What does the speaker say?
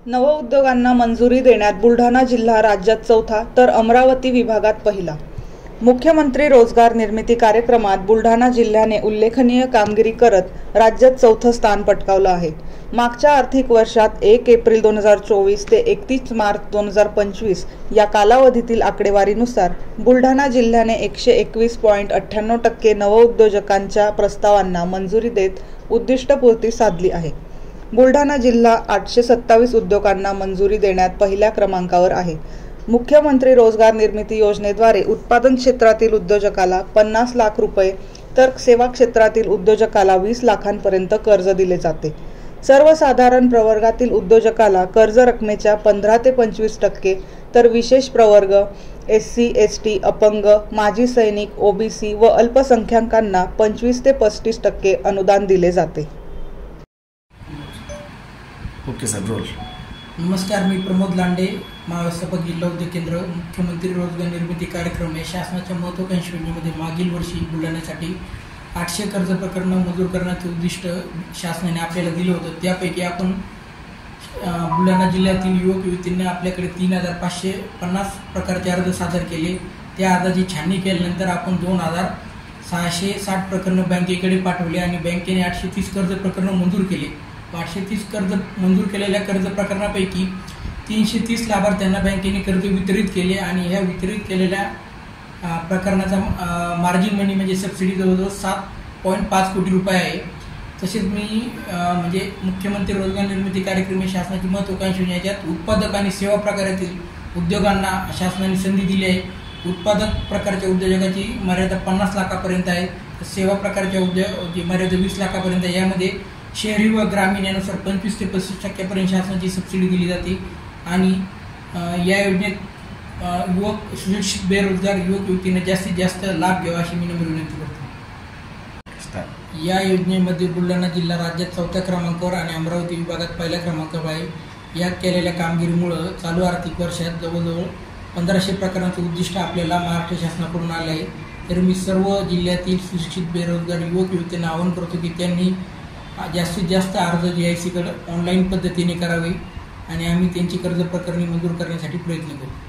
नवउद्योगांना मंजुरी देण्यात बुलढाणा जिल्हा राज्यात चौथा तर अमरावती विभागात पहिला। मुख्यमंत्री रोजगार निर्मिती कार्यक्रमात बुलढाणा जिल्ह्याने उल्लेखनीय कामगिरी करत राज्यात चौथं स्थान पटकावलं आहे। मागच्या आर्थिक वर्षात 1 एप्रिल 2024 ते 31 मार्च 2025 या कालावधीतील आकडेवारीनुसार बुलढाणा जिल्ह्याने 121.98% नवउद्योजकांच्या प्रस्तावांना मंजुरी देत उद्दिष्टपूर्ती साधली आहे। बुलढाणा जिल्हा 827 उद्योगांना मंजुरी देण्यात पहिल्या क्रमांकावर आहे। मुख्यमंत्री रोजगार निर्मिती योजनेद्वारे उत्पादन क्षेत्रातील उद्योजकाला 50 लाख रुपये तर सेवा क्षेत्रातील उद्योजकाला 20 लाखांपर्यंत कर्ज दिले जाते। सर्वसाधारण प्रवर्गातील उद्योजकाला कर्ज रकमेच्या 15 ते 25% तर विशेष प्रवर्ग SC, ST, अपंग, माजी सैनिक, OBC व अल्पसंख्याकांना 25 ते 35% अनुदान दिले जाते। Okay sir, roll. नमस्कार, मी प्रमोद लांडे, महाव्यवस्थापक जिल्हा उद्योग केंद्र। मुख्यमंत्री रोजगार निर्मिती कार्यक्रम या शासनाच्या महत्त्वाकांक्षी योजनेमध्ये मागील वर्षी बुलढाण्यासाठी 800 कर्ज प्रकरणं मंजूर करण्याचे उद्दिष्ट शासनाने आपल्याला दिलं होतं। त्यापैकी आपण बुलढाणा जिल्ह्यातील युवक युवतींनी आपल्याकडे 3550 प्रकारचे अर्ज सादर केले। त्या अर्जाची छाननी केल्यानंतर आपण 2660 प्रकरणं बँकेकडे पाठवले आणि बँकेने 830 कर्ज प्रकरणं मंजूर केले। 830 कर्ज मंजूर केलेल्या कर्ज प्रकरणापैकी 330 लाभार्थ्यांना बँकेने कर्ज वितरित केले आणि ह्या वितरित केलेल्या प्रकरणाचा मार्जिन मनी म्हणजे सबसिडी जवळजवळ 7.5 कोटी रुपये आहे। तसेच मी म्हणजे मुख्यमंत्री रोजगार निर्मिती कार्यक्रम ही शासनाची महत्त्वाकांक्षी योजना, याच्यात उत्पादक आणि सेवा प्रकारातील उद्योगांना शासनाने संधी दिली आहे। उत्पादक प्रकारच्या उद्योजकाची मर्यादा 50 लाखापर्यंत आहे, सेवा प्रकारच्या उद्योगाची मर्यादा 20 लाखापर्यंत आहे। यामध्ये शहरी व ग्रामीण यानुसार 25 ते 35% शासनाची सबसिडी दिली जाते आणि या योजनेत युवक सुशिक्षित बेरोजगार युवक युवतींना जास्तीत जास्त लाभ घ्यावा अशी मी नम्र विनंती करतो। या योजनेमध्ये बुलढाणा जिल्हा राज्यात 4थ्या क्रमांकावर आणि अमरावती विभागात पहिल्या क्रमांकावर आहे। या केलेल्या कामगिरीमुळे चालू आर्थिक वर्षात जवळजवळ 1500 प्रकरणांचं उद्दिष्ट आपल्याला महाराष्ट्र शासनाकडून आलं आहे। तर मी सर्व जिल्ह्यातील सुशिक्षित बेरोजगार युवक युवतींना आवाहन करतो की त्यांनी जास्तीत जास्त अर्ज GIC कडे ऑनलाईन पद्धतीने करावे आणि आम्ही त्यांची कर्ज प्रकरणे मंजूर करण्यासाठी प्रयत्न करू।